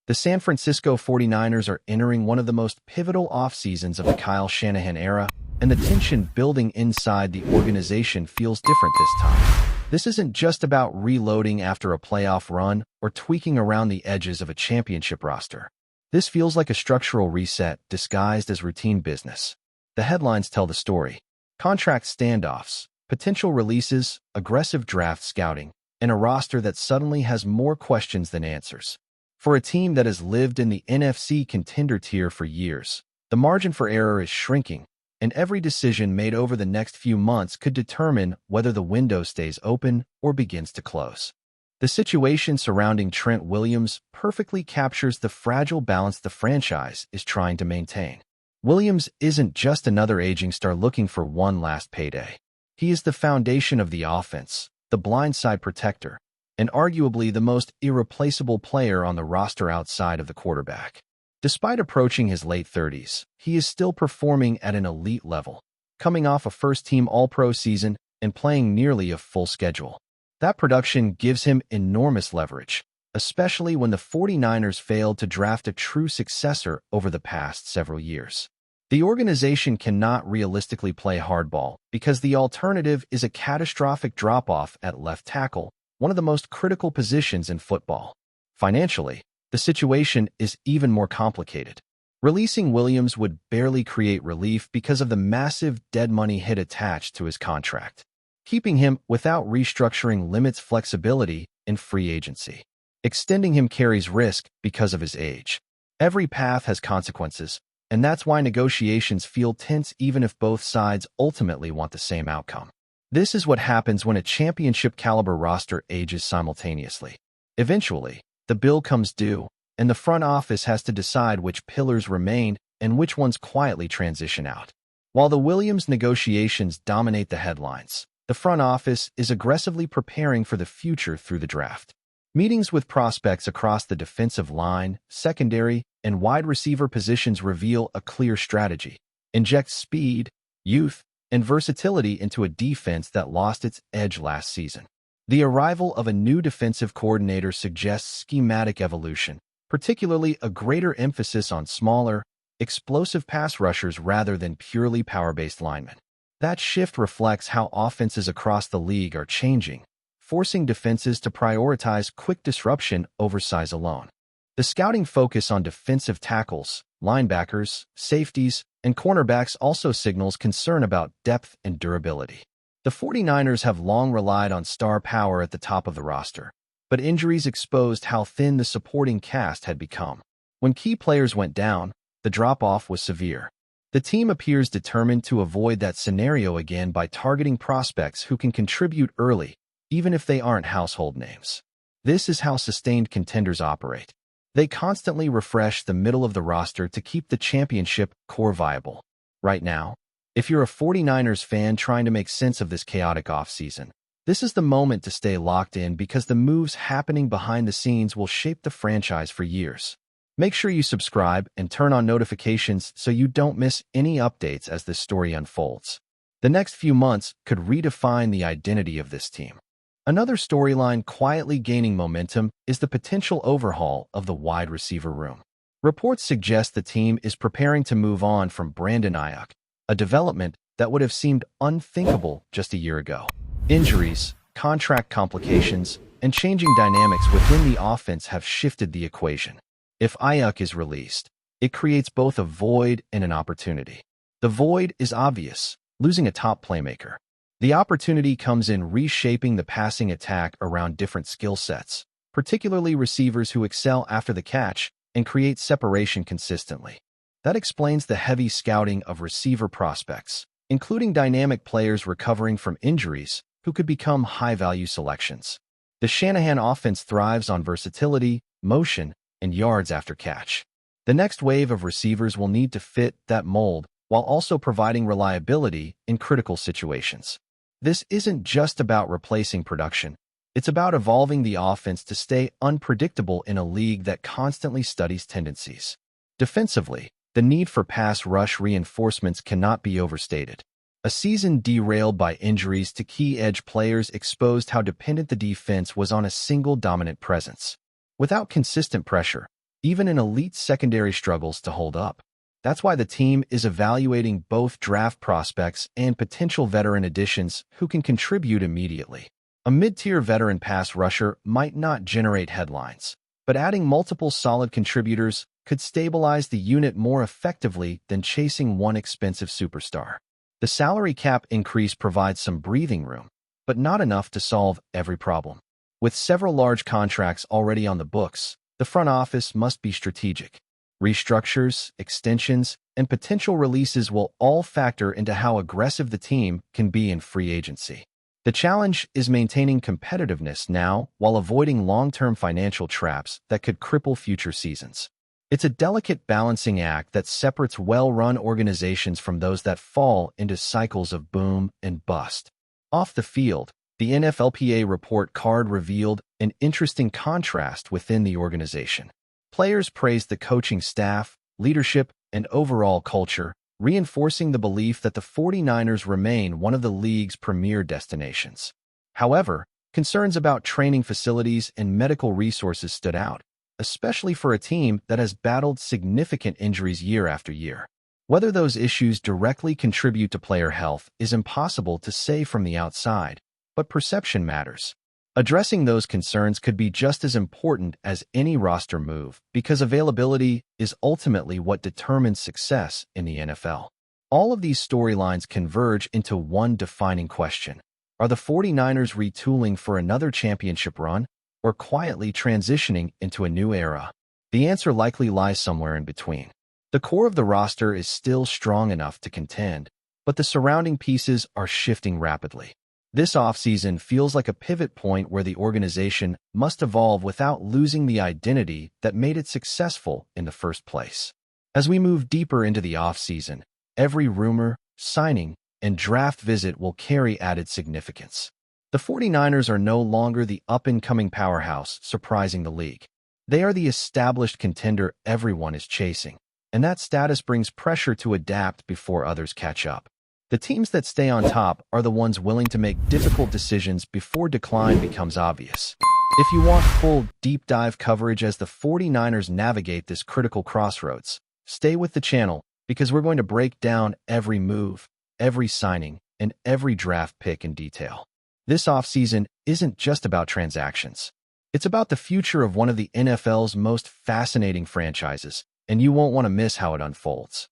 The San Francisco 49ers are entering one of the most pivotal off-seasons of the Kyle Shanahan era, and the tension building inside the organization feels different this time. This isn't just about reloading after a playoff run or tweaking around the edges of a championship roster. This feels like a structural reset disguised as routine business. The headlines tell the story. Contract standoffs, potential releases, aggressive draft scouting, and a roster that suddenly has more questions than answers. For a team that has lived in the NFC contender tier for years, the margin for error is shrinking, and every decision made over the next few months could determine whether the window stays open or begins to close. The situation surrounding Trent Williams perfectly captures the fragile balance the franchise is trying to maintain. Williams isn't just another aging star looking for one last payday. He is the foundation of the offense, the blindside protector, and arguably the most irreplaceable player on the roster outside of the quarterback. Despite approaching his late 30s, he is still performing at an elite level, coming off a first-team All-Pro season and playing nearly a full schedule. That production gives him enormous leverage, especially when the 49ers failed to draft a true successor over the past several years. The organization cannot realistically play hardball because the alternative is a catastrophic drop-off at left tackle, one of the most critical positions in football. Financially, the situation is even more complicated. Releasing Williams would barely create relief because of the massive dead money hit attached to his contract. Keeping him without restructuring limits flexibility in free agency. Extending him carries risk because of his age. Every path has consequences, and that's why negotiations feel tense even if both sides ultimately want the same outcome. This is what happens when a championship-caliber roster ages simultaneously. Eventually, the bill comes due, and the front office has to decide which pillars remain and which ones quietly transition out. While the Williams negotiations dominate the headlines, the front office is aggressively preparing for the future through the draft. Meetings with prospects across the defensive line, secondary, and wide receiver positions reveal a clear strategy. Inject speed, youth, and versatility into a defense that lost its edge last season. The arrival of a new defensive coordinator suggests schematic evolution, particularly a greater emphasis on smaller, explosive pass rushers rather than purely power-based linemen. That shift reflects how offenses across the league are changing, forcing defenses to prioritize quick disruption over size alone. The scouting focus on defensive tackles, linebackers, safeties, and cornerbacks also signals concern about depth and durability. The 49ers have long relied on star power at the top of the roster, but injuries exposed how thin the supporting cast had become. When key players went down, the drop-off was severe. The team appears determined to avoid that scenario again by targeting prospects who can contribute early, even if they aren't household names. This is how sustained contenders operate. They constantly refresh the middle of the roster to keep the championship core viable. Right now, if you're a 49ers fan trying to make sense of this chaotic offseason, this is the moment to stay locked in because the moves happening behind the scenes will shape the franchise for years. Make sure you subscribe and turn on notifications so you don't miss any updates as this story unfolds. The next few months could redefine the identity of this team. Another storyline quietly gaining momentum is the potential overhaul of the wide receiver room. Reports suggest the team is preparing to move on from Brandon Ayuk, a development that would have seemed unthinkable just a year ago. Injuries, contract complications, and changing dynamics within the offense have shifted the equation. If Ayuk is released, it creates both a void and an opportunity. The void is obvious, losing a top playmaker. The opportunity comes in reshaping the passing attack around different skill sets, particularly receivers who excel after the catch and create separation consistently. That explains the heavy scouting of receiver prospects, including dynamic players recovering from injuries who could become high-value selections. The Shanahan offense thrives on versatility, motion, and yards after catch. The next wave of receivers will need to fit that mold while also providing reliability in critical situations. This isn't just about replacing production. It's about evolving the offense to stay unpredictable in a league that constantly studies tendencies. Defensively, the need for pass rush reinforcements cannot be overstated. A season derailed by injuries to key edge players exposed how dependent the defense was on a single dominant presence. Without consistent pressure, Even an elite secondary struggles to hold up. That's why the team is evaluating both draft prospects and potential veteran additions who can contribute immediately. A mid-tier veteran pass rusher might not generate headlines, but adding multiple solid contributors could stabilize the unit more effectively than chasing one expensive superstar. The salary cap increase provides some breathing room, but not enough to solve every problem. With several large contracts already on the books, the front office must be strategic. Restructures, extensions, and potential releases will all factor into how aggressive the team can be in free agency. The challenge is maintaining competitiveness now while avoiding long-term financial traps that could cripple future seasons. It's a delicate balancing act that separates well-run organizations from those that fall into cycles of boom and bust. Off the field, the NFLPA report card revealed an interesting contrast within the organization. Players praised the coaching staff, leadership, and overall culture, reinforcing the belief that the 49ers remain one of the league's premier destinations. However, concerns about training facilities and medical resources stood out, especially for a team that has battled significant injuries year after year. Whether those issues directly contribute to player health is impossible to say from the outside, but perception matters. Addressing those concerns could be just as important as any roster move because availability is ultimately what determines success in the NFL. All of these storylines converge into one defining question. Are the 49ers retooling for another championship run or quietly transitioning into a new era? The answer likely lies somewhere in between. The core of the roster is still strong enough to contend, but the surrounding pieces are shifting rapidly. This offseason feels like a pivot point where the organization must evolve without losing the identity that made it successful in the first place. As we move deeper into the offseason, every rumor, signing, and draft visit will carry added significance. The 49ers are no longer the up-and-coming powerhouse surprising the league. They are the established contender everyone is chasing, and that status brings pressure to adapt before others catch up. The teams that stay on top are the ones willing to make difficult decisions before decline becomes obvious. If you want full, deep dive coverage as the 49ers navigate this critical crossroads, stay with the channel because we're going to break down every move, every signing, and every draft pick in detail. This offseason isn't just about transactions. It's about the future of one of the NFL's most fascinating franchises, and you won't want to miss how it unfolds.